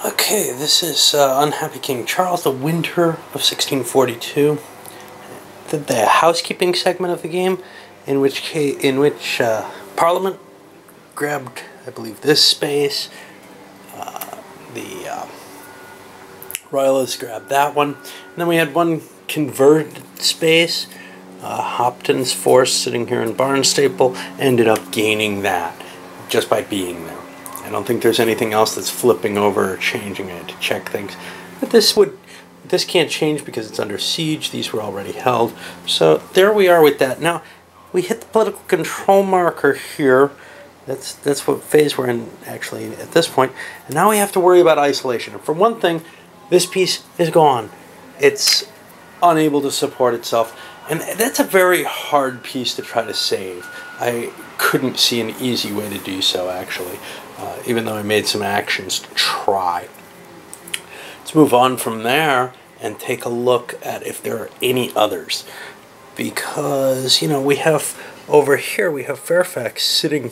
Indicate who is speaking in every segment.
Speaker 1: Okay, this is Unhappy King Charles, the winter of 1642. The housekeeping segment of the game, in which Parliament grabbed, I believe, this space. The Royalists grabbed that one, and then we had one converted space. Hopton's force, sitting here in Barnstaple, ended up gaining that just by being there. I don't think there's anything else that's flipping over or changing it to check things. But this can't change because it's under siege. These were already held. So there we are with that. Now, we hit the political control marker here. That's what phase we're in, actually, at this point. And now we have to worry about isolation. And for one thing, this piece is gone. It's unable to support itself. And that's a very hard piece to try to save. I couldn't see an easy way to do so, actually, even though I made some actions to try. Let's move on from there and take a look at if there are any others. Because, you know, we have over here, we have Fairfax sitting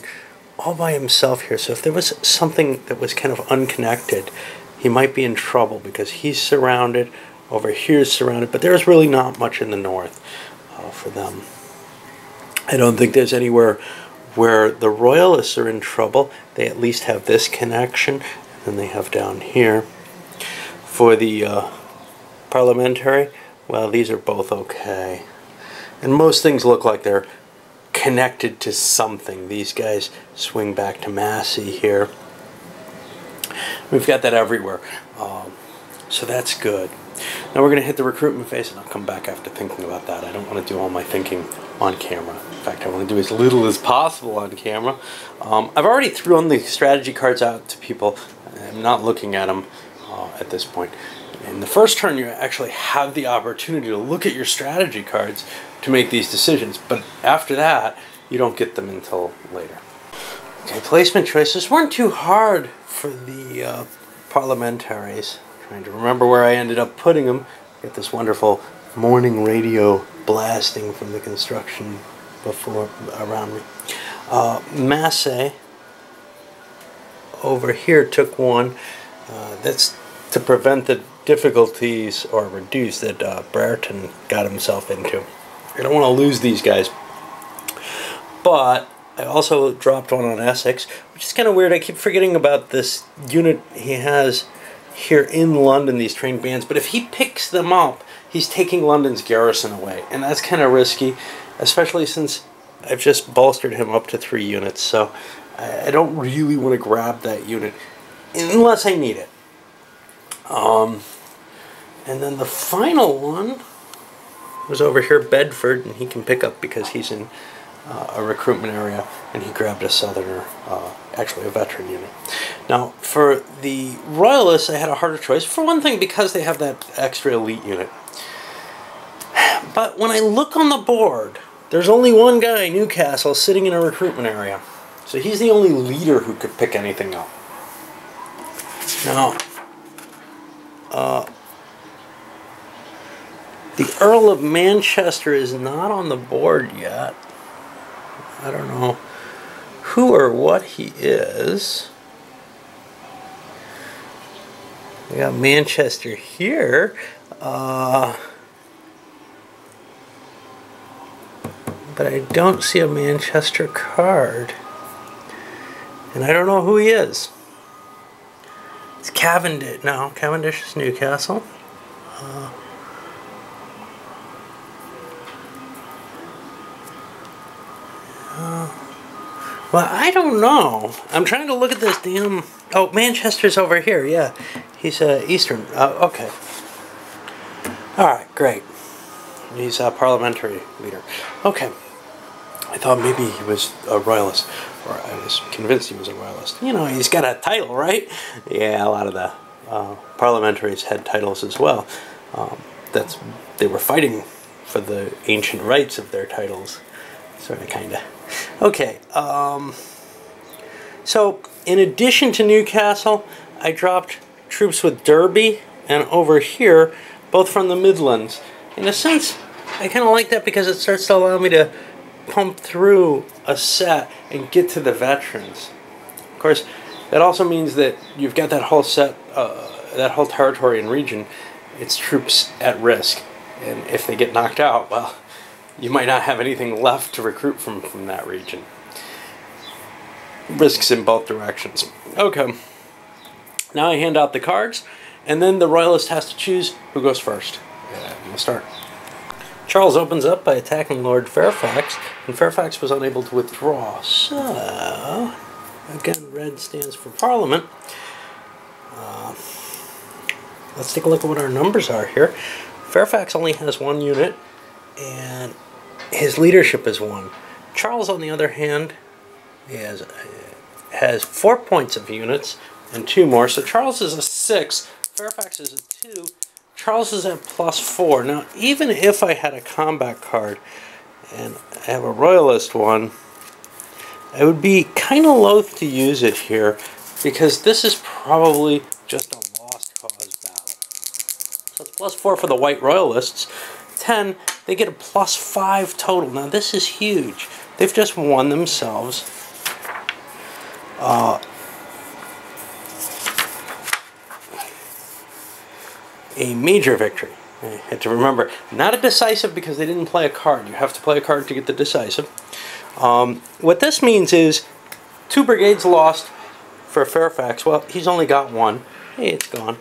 Speaker 1: all by himself here. So if there was something that was kind of unconnected, he might be in trouble because he's surrounded. Over here is surrounded, but there's really not much in the north for them. I don't think there's anywhere where the Royalists are in trouble. They at least have this connection, and then they have down here. For the parliamentary, well, these are both okay. And most things look like they're connected to something. These guys swing back to Massey here. We've got that everywhere. So that's good. Now we're going to hit the recruitment phase, and I'll come back after thinking about that. I don't want to do all my thinking on camera. In fact, I want to do as little as possible on camera. I've already thrown the strategy cards out to people. I'm not looking at them at this point. In the first turn, you actually have the opportunity to look at your strategy cards to make these decisions. But after that, you don't get them until later. Okay, placement choices weren't too hard for the parliamentaries. Trying to remember where I ended up putting them. Get this wonderful morning radio blasting from the construction around me. Massey over here took one. That's to prevent the difficulties or reduce that Brereton got himself into. I don't want to lose these guys. But I also dropped one on Essex, which is kind of weird. I keep forgetting about this unit he has here in London, these trained bands, but if he picks them up, he's taking London's garrison away, and that's kind of risky, especially since I've just bolstered him up to 3 units, so I don't really want to grab that unit unless I need it. And then the final one was over here, Bedford, and he can pick up because he's in a recruitment area, and he grabbed a southerner, actually a veteran unit. Now, for the Royalists, I had a harder choice. For one thing, because they have that extra elite unit. But when I look on the board, there's only one guy, Newcastle, sitting in a recruitment area. So he's the only leader who could pick anything up. Now, the Earl of Manchester is not on the board yet. I don't know who or what he is. We got Manchester here. But I don't see a Manchester card. And I don't know who he is. It's Cavendish. No, Cavendish is Newcastle. Well, I don't know. I'm trying to look at this damn... Oh, Manchester's over here, yeah. He's Eastern. Okay. Alright, great. He's a parliamentary leader. Okay. I thought maybe he was a royalist. Or I was convinced he was a royalist. You know, he's got a title, right? Yeah, a lot of the parliamentaries had titles as well. They were fighting for the ancient rights of their titles. Sort of, kind of. Okay, so in addition to Newcastle, I dropped troops with Derby and over here, both from the Midlands. In a sense, I kind of like that because it starts to allow me to pump through a set and get to the veterans. Of course, That also means that you've got that whole that whole territory and region, its troops at risk. And if they get knocked out, well, you might not have anything left to recruit from that region. Risks in both directions. Okay. Now I hand out the cards, and then the royalist has to choose who goes first. We'll start. Charles opens up by attacking Lord Fairfax, and Fairfax was unable to withdraw. So, again, red stands for Parliament. Let's take a look at what our numbers are here. Fairfax only has 1 unit, and his leadership is 1. Charles, on the other hand, has 4 points of units and 2 more. So Charles is a 6, Fairfax is a 2, Charles is at +4. Now, even if I had a combat card and I have a royalist one, I would be kind of loath to use it here because this is probably just a lost cause battle. So it's +4 for the white royalists. 10, they get a +5 total. Now this is huge. They've just won themselves a major victory. I had to remember, not a decisive because they didn't play a card. You have to play a card to get the decisive. What this means is 2 brigades lost for Fairfax. Well, he's only got 1. Hey, it's gone.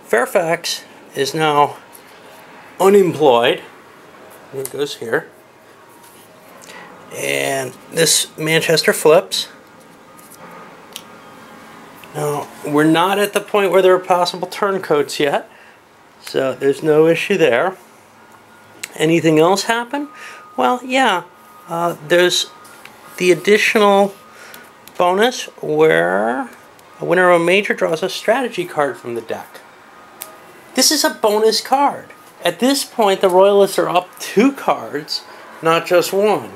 Speaker 1: Fairfax is now unemployed. It goes here. And this Manchester flips. Now, we're not at the point where there are possible turncoats yet. So there's no issue there. Anything else happen? Well, yeah. There's the additional bonus where a winner of a major draws a strategy card from the deck. This is a bonus card. At this point, the royalists are up 2 cards, not just 1.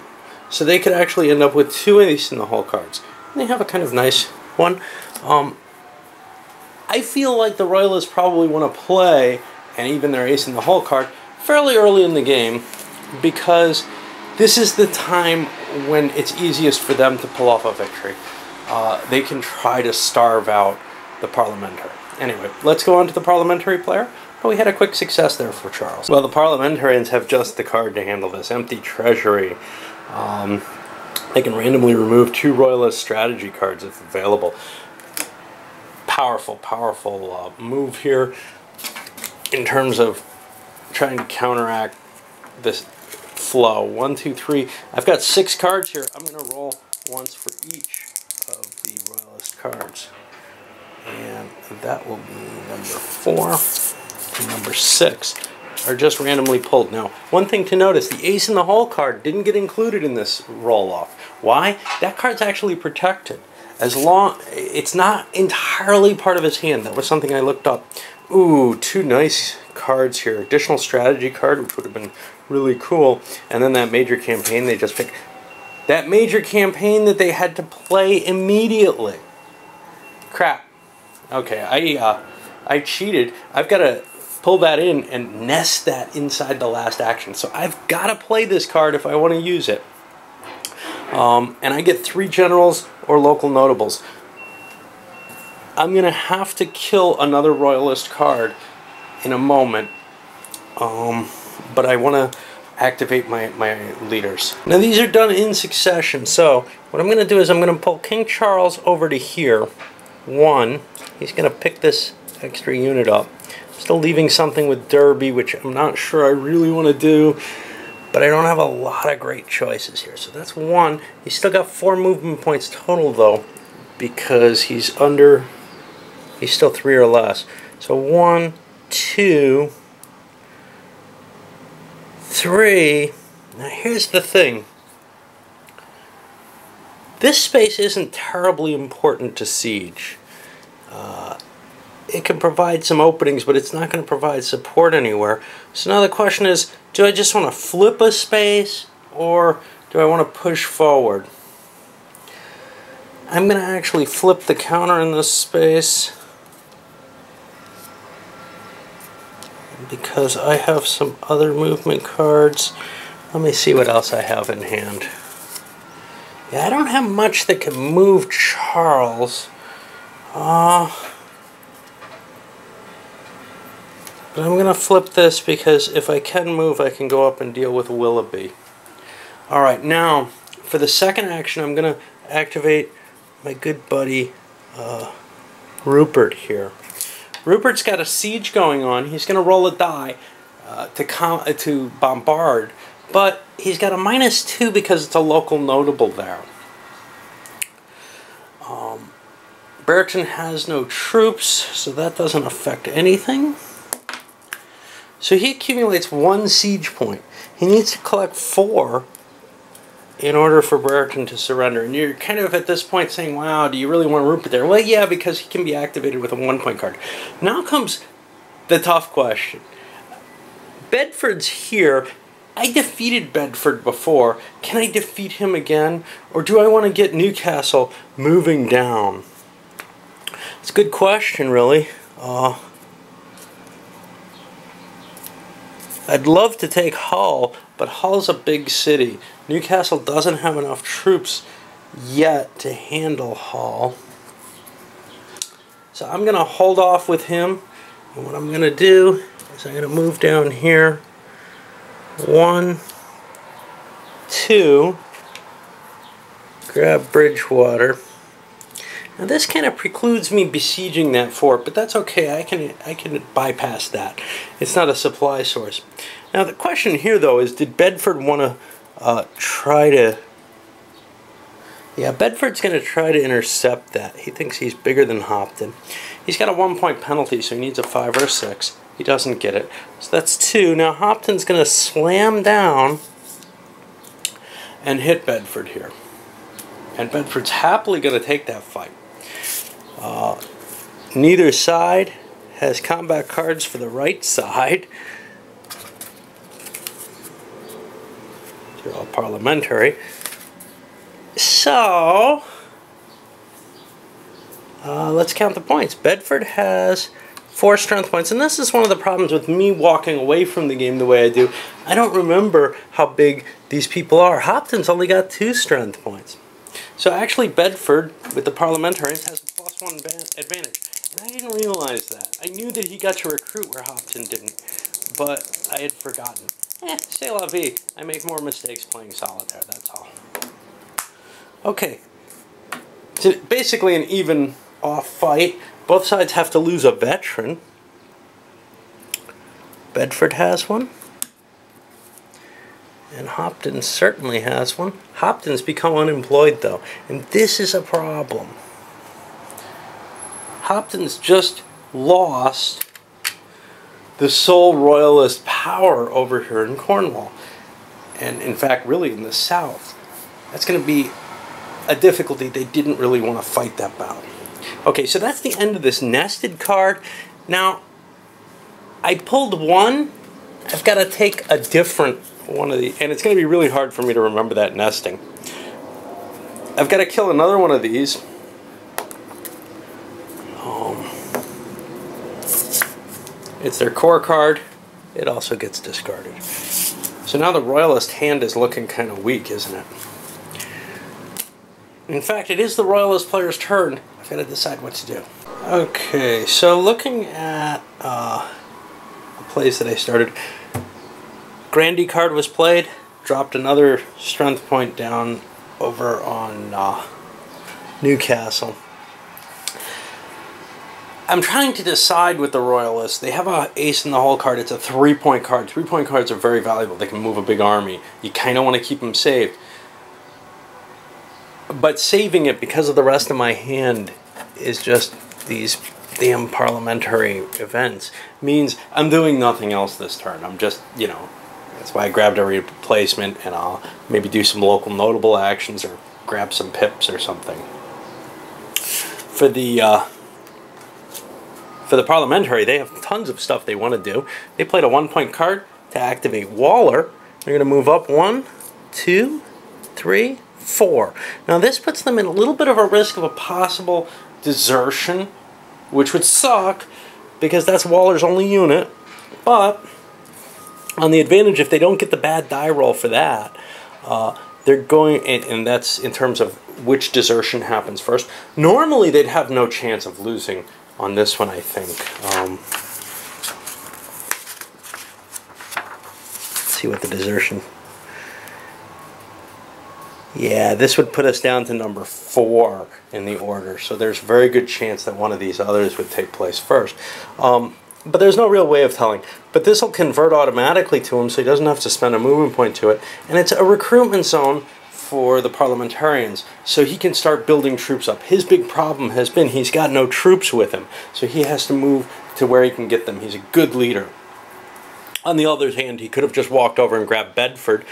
Speaker 1: So they could actually end up with 2 ace in the hole cards. And they have a kind of nice one. I feel like the royalists probably want to play, and even their ace in the hole card, fairly early in the game, because this is the time when it's easiest for them to pull off a victory. They can try to starve out the parliamentary. Anyway, let's go on to the parliamentary player. But we had a quick success there for Charles. Well, the parliamentarians have just the card to handle this. Empty treasury. They can randomly remove 2 royalist strategy cards if available. Powerful, powerful move here in terms of trying to counteract this flow. 1, 2, 3. I've got 6 cards here. I'm going to roll once for each of the royalist cards. And that will be number 4 and number 6 are just randomly pulled. Now, one thing to notice, the ace in the hole card didn't get included in this roll-off. Why? That card's actually protected. As long, it's not entirely part of his hand. That was something I looked up. Ooh, 2 nice cards here. Additional strategy card, which would have been really cool. And then that major campaign they just picked. That major campaign that they had to play immediately. Crap. Okay, I cheated. I've got to pull that in and nest that inside the last action. So I've got to play this card if I want to use it. And I get 3 generals or local notables. I'm going to have to kill another royalist card in a moment. But I want to activate my leaders. Now these are done in succession. So what I'm going to do is I'm going to pull King Charles over to here. 1. He's going to pick this extra unit up. Still leaving something with Derby, which I'm not sure I really want to do. But I don't have a lot of great choices here. So that's 1. He's still got 4 movement points total, though, because he's still 3 or less. So 1, 2, 3. Now here's the thing. This space isn't terribly important to siege. It can provide some openings, but it's not going to provide support anywhere. So now the question is, do I just want to flip a space, or do I want to push forward? I'm going to actually flip the counter in this space because I have some other movement cards. Let me see what else I have in hand. Yeah, I don't have much that can move Charles. But I'm going to flip this because if I can move, I can go up and deal with Willoughby. Alright, now, for the second action, I'm going to activate my good buddy Rupert here. Rupert's got a siege going on. He's going to roll a die to bombard, but he's got a -2 because it's a local notable there. Brereton has no troops, so that doesn't affect anything. So he accumulates 1 siege point. He needs to collect 4 in order for Brereton to surrender. And you're kind of at this point saying, wow, do you really want Rupert there? Well, yeah, because he can be activated with a 1-point card. Now comes the tough question. Bedford's here. I defeated Bedford before. Can I defeat him again? Or do I want to get Newcastle moving down? It's a good question, really. I'd love to take Hull, but Hull's a big city. Newcastle doesn't have enough troops yet to handle Hull. So I'm going to hold off with him. And what I'm going to do is I'm going to move down here. 1, 2. Grab Bridgewater. Now this kind of precludes me besieging that fort, but that's okay. I can bypass that. It's not a supply source. Now the question here, though, is did Bedford want to try to... Yeah, Bedford's going to try to intercept that. He thinks he's bigger than Hopton. He's got a 1-point penalty, so he needs a 5 or 6. He doesn't get it. So that's 2. Now Hopton's going to slam down and hit Bedford here. And Bedford's happily going to take that fight. Neither side has combat cards for the right side. They're all parliamentary. So, let's count the points. Bedford has 4 strength points, and this is one of the problems with me walking away from the game the way I do. I don't remember how big these people are. Hopton's only got 2 strength points. So actually Bedford, with the parliamentarians, has a +1 advantage. And I didn't realize that. I knew that he got to recruit where Hopton didn't, but I had forgotten. C'est la vie. I make more mistakes playing solitaire, that's all. Okay. So basically an even off fight. Both sides have to lose a veteran. Bedford has one. And Hopton certainly has one. Hopton's become unemployed, though. And this is a problem. Hopton's just lost the sole royalist power over here in Cornwall. And in fact, really in the south. That's going to be a difficulty. They didn't really want to fight that battle. Okay, so that's the end of this nested card. Now, I pulled one. I've got to take a different one of the, and it's going to be really hard for me to remember that nesting. I've got to kill another one of these. It's their core card. It also gets discarded. So now the royalist hand is looking kind of weak, isn't it? In fact, it is the royalist player's turn. I've got to decide what to do. Okay, so looking at the plays that I started, Grandy card was played, dropped another strength point down over on Newcastle. I'm trying to decide with the Royalists. They have an ace in the hole card. It's a 3-point card. 3-point cards are very valuable. They can move a big army. You kind of want to keep them saved. But saving it because of the rest of my hand is just these damn parliamentary events. Means I'm doing nothing else this turn. I'm just, you know, that's why I grabbed a replacement, and I'll maybe do some local notable actions or grab some pips or something. For the parliamentary, they have tons of stuff they want to do. They played a 1-point card to activate Waller. They're going to move up 1, 2, 3, 4. Now this puts them in a little bit of a risk of a possible desertion, which would suck because that's Waller's only unit. But on the advantage, if they don't get the bad die roll for that, they're going, and that's in terms of which desertion happens first. Normally they'd have no chance of losing on this one, I think. Let's see what the desertion. Yeah, this would put us down to number 4 in the order. So there's a very good chance that one of these others would take place first. But there's no real way of telling. But this will convert automatically to him, so he doesn't have to spend a moving point to it. And it's a recruitment zone for the parliamentarians, so he can start building troops up. His big problem has been he's got no troops with him, so he has to move to where he can get them. He's a good leader. On the other hand, he could have just walked over and grabbed Bedford,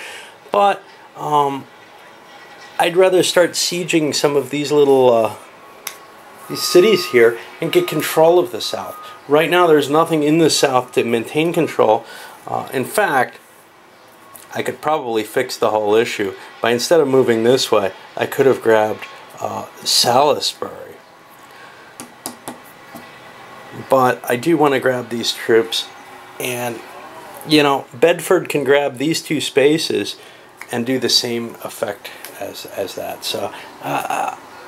Speaker 1: but I'd rather start sieging some of these little these cities here and get control of the south. Right now there's nothing in the south to maintain control. In fact, I could probably fix the whole issue by, instead of moving this way, I could have grabbed Salisbury. But I do want to grab these troops, and you know, Bedford can grab these 2 spaces and do the same effect as that. So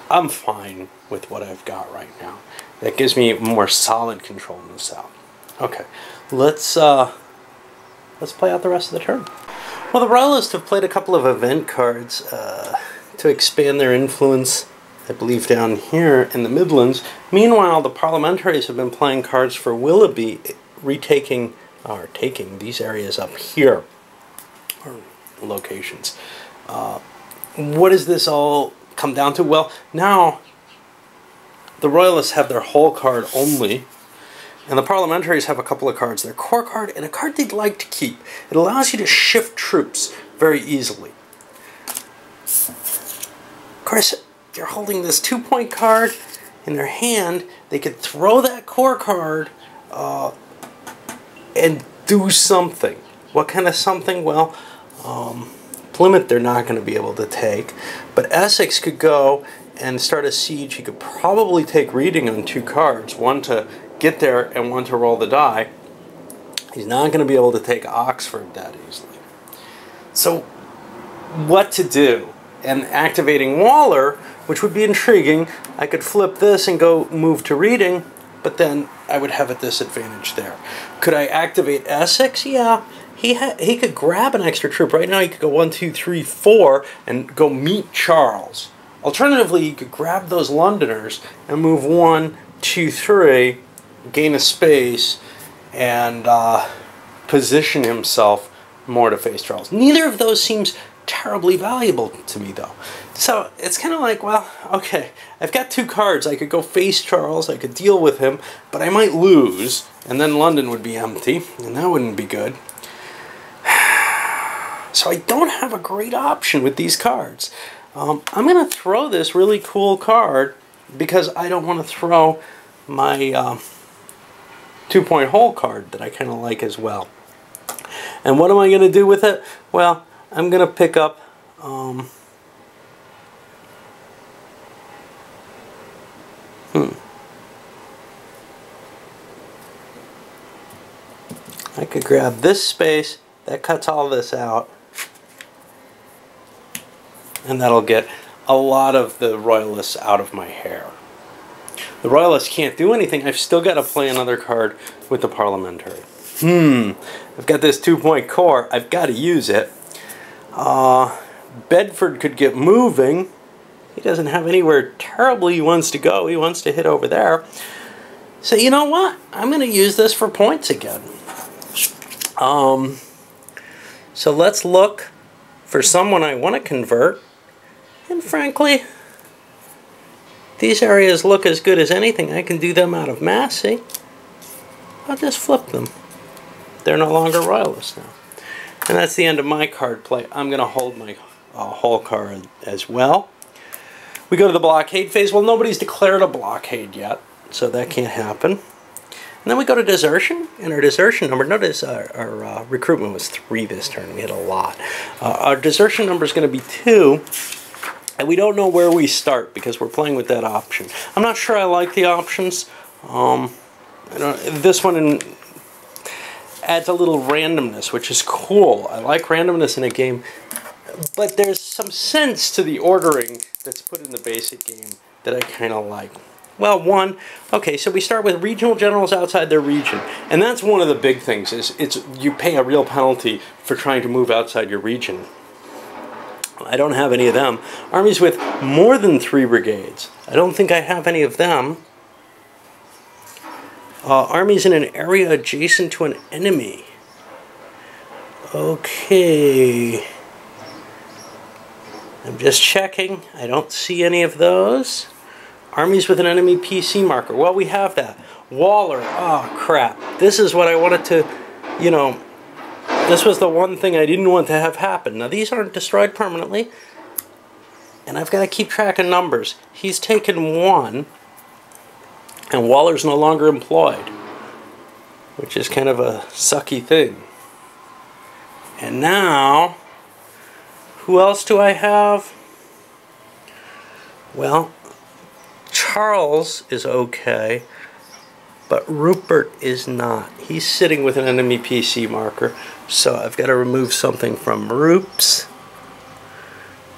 Speaker 1: I'm fine with what I've got right now. That gives me more solid control in the south. Okay, let's play out the rest of the turn. Well, the Royalists have played a couple of event cards to expand their influence, I believe, down here in the Midlands. Meanwhile, the parliamentaries have been playing cards for Willoughby, retaking or taking these areas up here, or locations. What does this all come down to? Well, now the Royalists have their whole card only, and the parliamentaries have a couple of cards. Their core card and a card they'd like to keep. It allows you to shift troops very easily. Of course, they're holding this 2-point card in their hand. They could throw that core card and do something. What kind of something? Well, Plymouth they're not going to be able to take, but Essex could go and start a siege. He could probably take Reading on 2 cards, one to get there and one to roll the die. He's not going to be able to take Oxford that easily. So what to do? And activating Waller, which would be intriguing, I could flip this and go move to Reading, but then I would have a disadvantage there. Could I activate Essex? Yeah. He could grab an extra troop. Right now he could go 1, 2, 3, 4 and go meet Charles. Alternatively, he could grab those Londoners and move 1, 2, 3, gain a space, and position himself more to face Charles. Neither of those seems terribly valuable to me, though. So it's kind of like, well, okay, I've got 2 cards. I could go face Charles, I could deal with him, but I might lose, and then London would be empty, and that wouldn't be good. So I don't have a great option with these cards. I'm going to throw this really cool card because I don't want to throw my 2-point hole card that I kind of like as well. And what am I going to do with it? Well, I'm going to pick up I could grab this space, that cuts all this out, and that'll get a lot of the Royalists out of my hair. The Royalists can't do anything. I've still got to play another card with the parliamentary. I've got this 2-point core. I've got to use it. Bedford could get moving. He doesn't have anywhere terribly he wants to go. He wants to hit over there. So you know what? I'm going to use this for points again. So let's look for someone I want to convert. And frankly, these areas look as good as anything. I can do them out of Massey. I'll just flip them. They're no longer Royalists now. And that's the end of my card play. I'm going to hold my whole card as well. We go to the blockade phase. Well, nobody's declared a blockade yet, so that can't happen. And then we go to desertion, and our desertion number, notice our recruitment was 3 this turn. We had a lot. Our desertion number is going to be 2, and we don't know where we start because we're playing with that option. I'm not sure I like the options. This one adds a little randomness, which is cool. I like randomness in a game. but there's some sense to the ordering that's put in the basic game that I kind of like. Well, one, okay, so we start with regional generals outside their region. And that's one of the big things, is you pay a real penalty for trying to move outside your region. I don't have any of them. Armies with more than 3 brigades. I don't think I have any of them. Armies in an area adjacent to an enemy. Okay. I'm just checking. I don't see any of those. Armies with an enemy PC marker. Well, we have that. Waller. Oh, crap. This is what I wanted to, you know, this was the one thing I didn't want to have happen. Now, these aren't destroyed permanently, and I've got to keep track of numbers. He's taken 1, and Waller's no longer employed, which is kind of a sucky thing. And now, who else do I have? Well, Charles is okay, but Rupert is not. He's sitting with an enemy PC marker, so I've got to remove something from Rupes,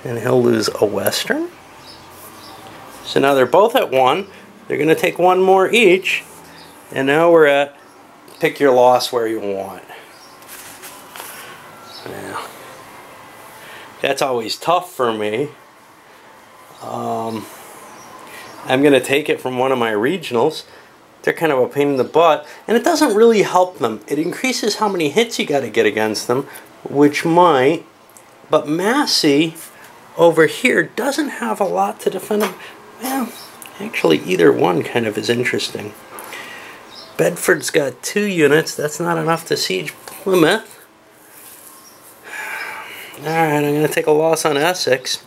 Speaker 1: and he'll lose a Western. So now they're both at 1. They're going to take 1 more each, and now we're at pick your loss where you want. Yeah. That's always tough for me. I'm going to take it from one of my regionals. They're kind of a pain in the butt, and it doesn't really help them. It increases how many hits you got to get against them, which might, but Massey over here doesn't have a lot to defend them. Well, actually either one kind of is interesting. Bedford's got 2 units. That's not enough to siege Plymouth. Alright, I'm going to take a loss on Essex.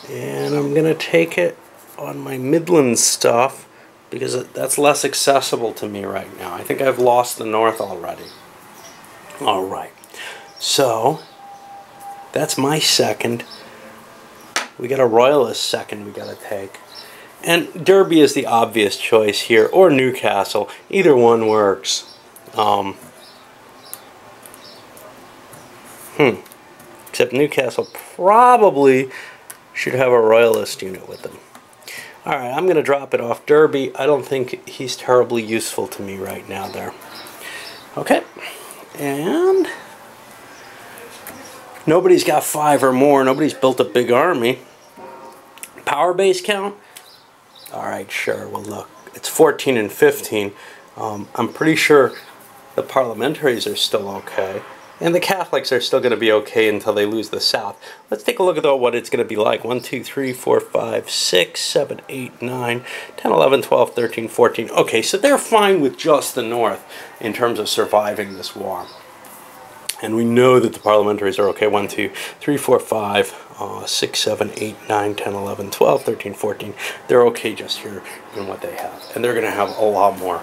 Speaker 1: And I'm going to take it on my Midland stuff because that's less accessible to me right now. I think I've lost the North already. Alright, so that's my second. We got a Royalist second we got to take. And Derby is the obvious choice here, or Newcastle. Either one works. Except Newcastle probably should have a Royalist unit with them. Alright, I'm going to drop it off Derby. I don't think he's terribly useful to me right now there. Okay, and nobody's got 5 or more. Nobody's built a big army. Power base count? Alright, sure, well look, it's 14 and 15. I'm pretty sure the parliamentaries are still okay. And the Catholics are still going to be okay until they lose the South. Let's take a look at what it's going to be like. 1, 2, 3, 4, 5, 6, 7, 8, 9, 10, 11, 12, 13, 14. Okay, so they're fine with just the North in terms of surviving this war. And we know that the parliamentaries are okay. 1, 2, 3, 4, 5, 6, 7, 8, 9, 10, 11, 12, 13, 14. They're okay just here in what they have. And they're going to have a lot more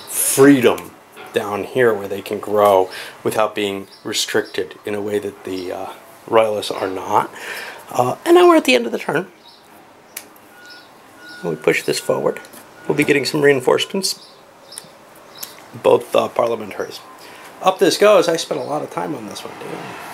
Speaker 1: freedom down here where they can grow without being restricted in a way that the Royalists are not. And now we're at the end of the turn. We push this forward. We'll be getting some reinforcements. Both parliamentaries. Up this goes. I spent a lot of time on this one, didn't I?